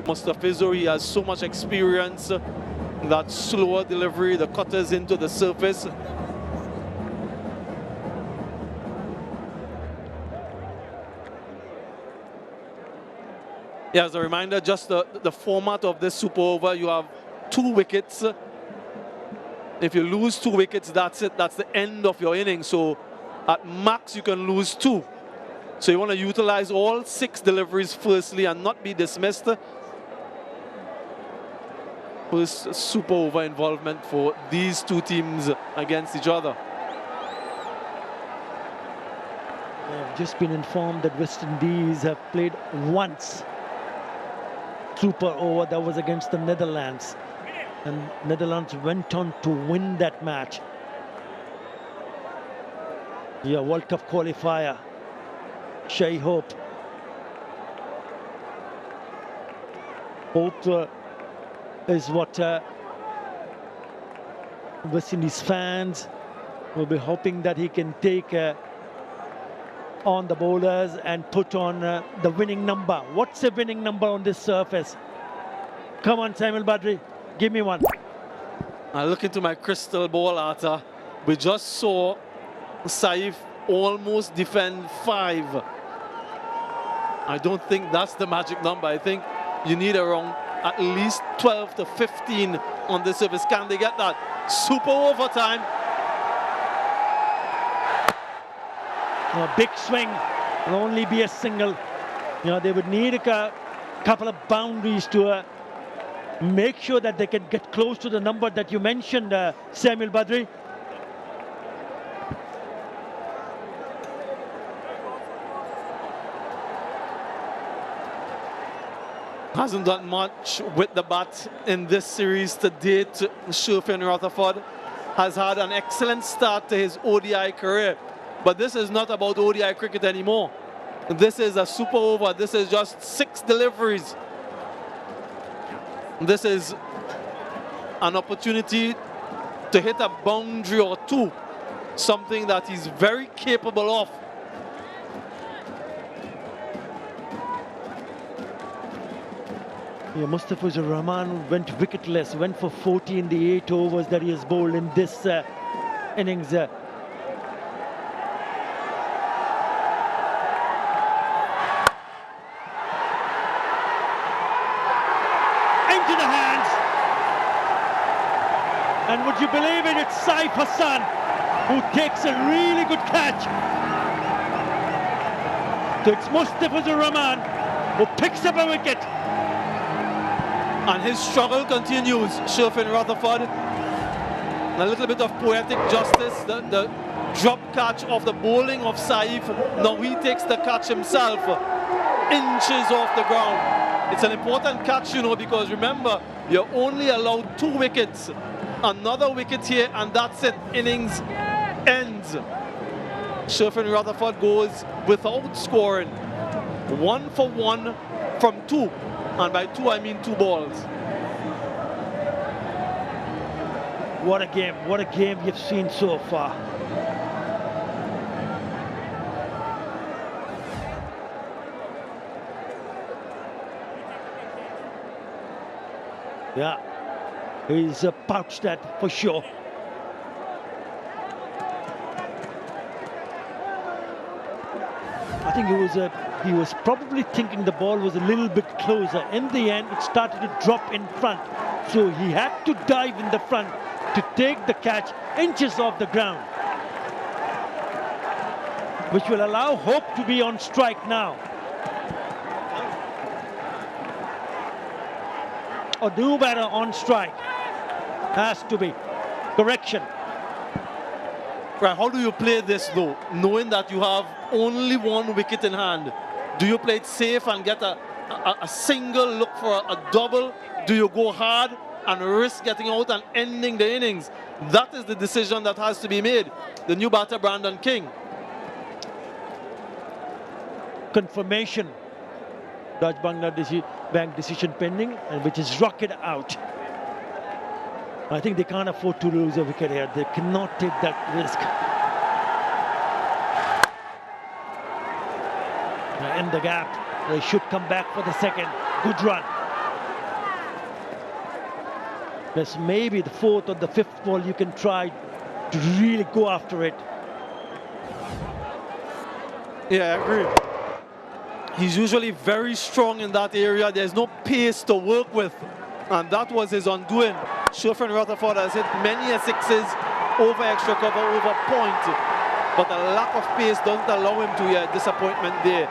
Mustafizu, he has so much experience, that slower delivery, the cutters into the surface. Yeah, as a reminder, just the format of this super over, you have 2 wickets. If you lose 2 wickets, that's it. That's the end of your innings. So at max, you can lose 2. So you want to utilize all 6 deliveries firstly and not be dismissed. First super over involvement for these 2 teams against each other. I've just been informed that West Indies have played once super over. That was against the Netherlands, and Netherlands went on to win that match. Yeah, World Cup qualifier. Shai Hope. Hope is what West Indies fans will be hoping that he can take on the bowlers and put on the winning number. What's the winning number on this surface? Come on, Samuel Badri, give me one. I look into my crystal ball, Arta. We just saw Saif almost defend 5. I don't think that's the magic number. I think you need around at least 12 to 15 on this surface. Can they get that? Super overtime. A big swing will only be a single. You know, they would need a couple of boundaries to make sure that they can get close to the number that you mentioned, Samuel Badri. Hasn't done much with the bat in this series to date. Sherfin Rutherford has had an excellent start to his ODI career. But this is not about ODI cricket anymore. This is a super over. This is just 6 deliveries. This is an opportunity to hit a boundary or 2. Something that he's very capable of. Yeah, Mustafizur Rahman went wicketless, went for 40 in the 8 overs that he has bowled in this innings. Into the hands. And would you believe it, it's Saif Hassan who takes a really good catch. So it's Mustafizur Rahman who picks up a wicket. And his struggle continues. Sherfin Rutherford. A little bit of poetic justice. The drop catch of the bowling of Saif. Now he takes the catch himself. Inches off the ground. It's an important catch, you know, because remember, you're only allowed 2 wickets. Another wicket here, and that's it. Innings ends. Sherfin Rutherford goes without scoring. 1 for 1 from 2. And by 2, I mean 2 balls. What a game you've seen so far. Yeah, he's pouched that for sure. I think he was probably thinking the ball was a little bit closer. In the end, it started to drop in front. So he had to dive in the front to take the catch inches off the ground, which will allow Hope to be on strike now. Or do better on strike. Has to be. Correction. Right, how do you play this though, knowing that you have only 1 wicket in hand? Do you play it safe and get a single, look for a double? Do you go hard and risk getting out and ending the innings? That is the decision that has to be made. The new batter, Brandon King. Confirmation. Dutch Bangladeshi Bank decision pending, and which is rocketed out. I think they can't afford to lose a wicket here. They cannot take that risk. In the gap, they should come back for the second. Good run. There's maybe the fourth or the fifth ball you can try to really go after it. Yeah, I agree. He's usually very strong in that area. There's no pace to work with, and that was his undoing. Sherfin Rutherford has hit many sixes over extra cover, over point, but the lack of pace doesn't allow him to get disappointment there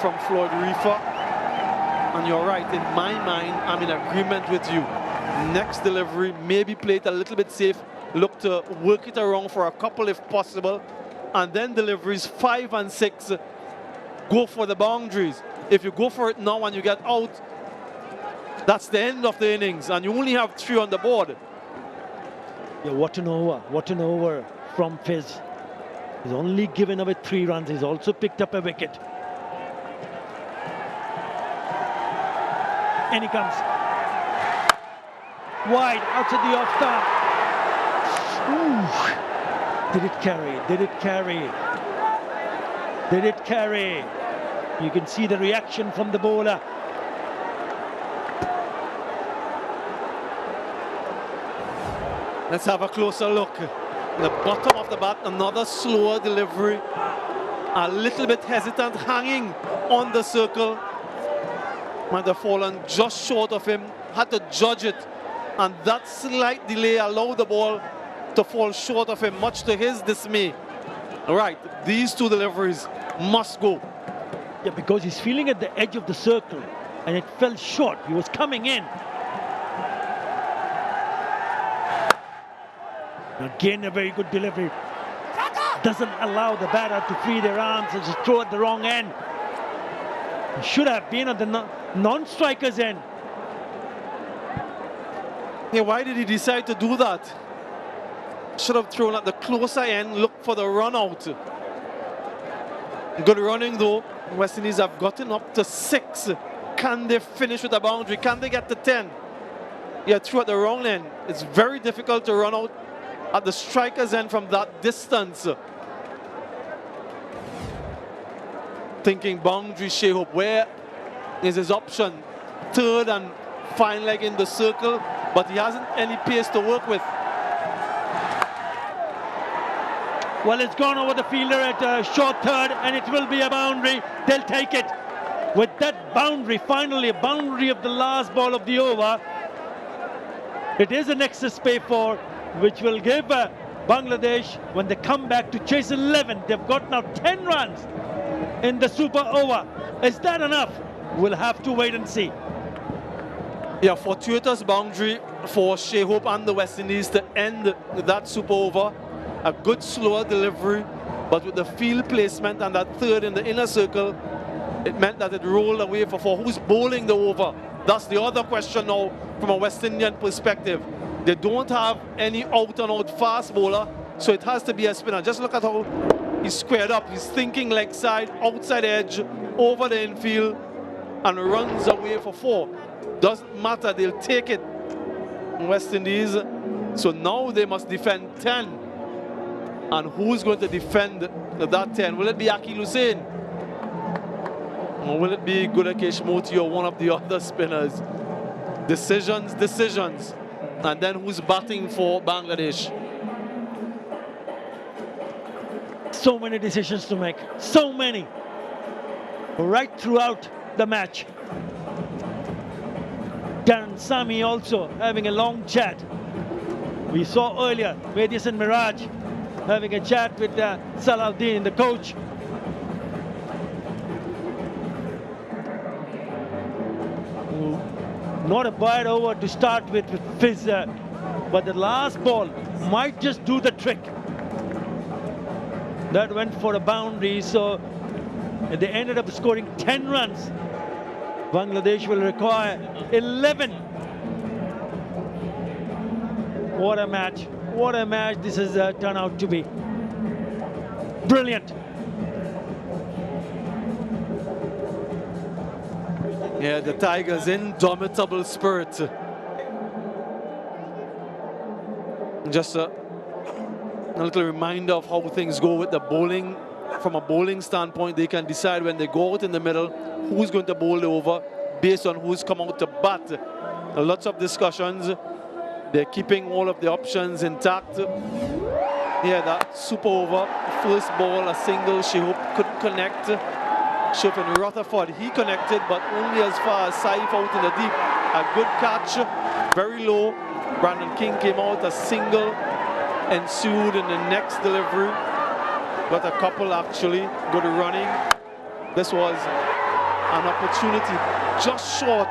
from Floyd Reefer. And you're right, in my mind, I'm in agreement with you. Next delivery, maybe play it a little bit safe, look to work it around for a couple if possible, and then deliveries 5 and 6, go for the boundaries. If you go for it now and you get out, that's the end of the innings, and you only have 3 on the board. Yeah, what an over from Fizz. He's only given away 3 runs. He's also picked up a wicket. And he comes wide outside the off stump. Did it carry? Did it carry? Did it carry? You can see the reaction from the bowler. Let's have a closer look. The bottom of the bat, another slower delivery. A little bit hesitant, hanging on the circle. Might have fallen just short of him, had to judge it. And that slight delay allowed the ball to fall short of him, much to his dismay. All right, these 2 deliveries must go. Yeah, because he's feeling at the edge of the circle and it fell short. He was coming in. Again, a very good delivery. Doesn't allow the batter to free their arms and just throw at the wrong end. He should have been at the non-striker's end. Yeah, why did he decide to do that? Should have thrown at the closer end, look for the run out. Good running though. West Indies have gotten up to 6. Can they finish with a boundary? Can they get to 10? Yeah, through at the wrong end. It's very difficult to run out at the striker's end from that distance. Thinking boundary, Shehop, where is his option? Third and fine leg in the circle, but he hasn't any pace to work with. Well, it's gone over the fielder at short third, and it will be a boundary. They'll take it. With that boundary, finally a boundary of the last ball of the over, it is an excess pay for, which will give Bangladesh, when they come back, to chase 11. They've got now 10 runs in the super over. Is that enough? We'll have to wait and see. Yeah, fortuitous boundary for Shehop and the West Indies to end that super over. A good slower delivery, but with the field placement and that third in the inner circle, it meant that it rolled away for who's bowling the over. That's the other question now from a West Indian perspective. They don't have any out-and-out fast bowler, so it has to be a spinner. Just look at how he's squared up. He's thinking leg side, outside edge, over the infield, and runs away for 4. Doesn't matter, they'll take it, West Indies. So now they must defend 10. And who's going to defend that 10? Will it be Akil Hussain? Or will it be Gudakesh Moti or one of the other spinners? Decisions. And then who's batting for Bangladesh? So many decisions to make. So many. Right throughout the match. Darren Sami also having a long chat. We saw earlier Medius and Miraj having a chat with Salahuddin, the coach. Not a bad over to start with Fizz, but the last ball might just do the trick. That went for a boundary, so they ended up scoring 10 runs. Bangladesh will require 11. What a match. What a match this has turned out to be. Brilliant. Yeah, the Tigers' indomitable spirit. Just a little reminder of how things go with the bowling. From a bowling standpoint, they can decide when they go out in the middle who's going to bowl the over based on who's come out to bat. Lots of discussions. They're keeping all of the options intact. Yeah, that super over. First ball, a single, Shehoop couldn't connect. Shofin Rutherford, he connected, but only as far as Saif out in the deep. A good catch, very low. Brandon King came out, a single ensued in the next delivery. Got a couple actually, good running. This was an opportunity just short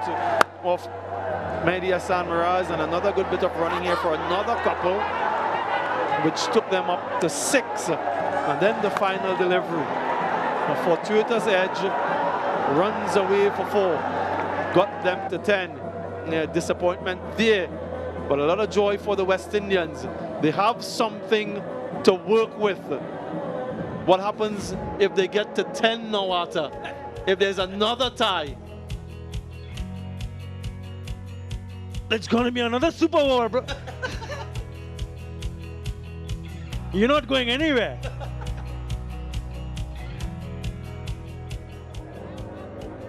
of Mehdi Hassan Miraz, and another good bit of running here for another couple, which took them up to 6. And then the final delivery. A fortuitous edge, runs away for 4, got them to 10. Yeah, disappointment there, but a lot of joy for the West Indians. They have something to work with. What happens if they get to 10 now, Arthur? If there's another tie? It's going to be another super over, bro. You're not going anywhere.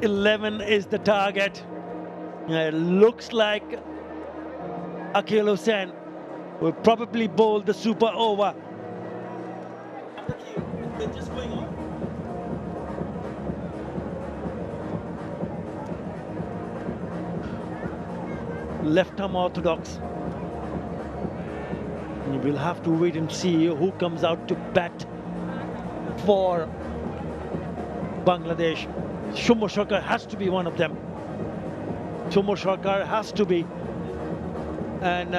$11 is the target. It looks like Akhil Hussain will probably bowl the super over. They're just going on. Left arm orthodox. You will have to wait and see who comes out to bat for Bangladesh. Shumo Shakar has to be one of them. Shumo Shakar has to be. And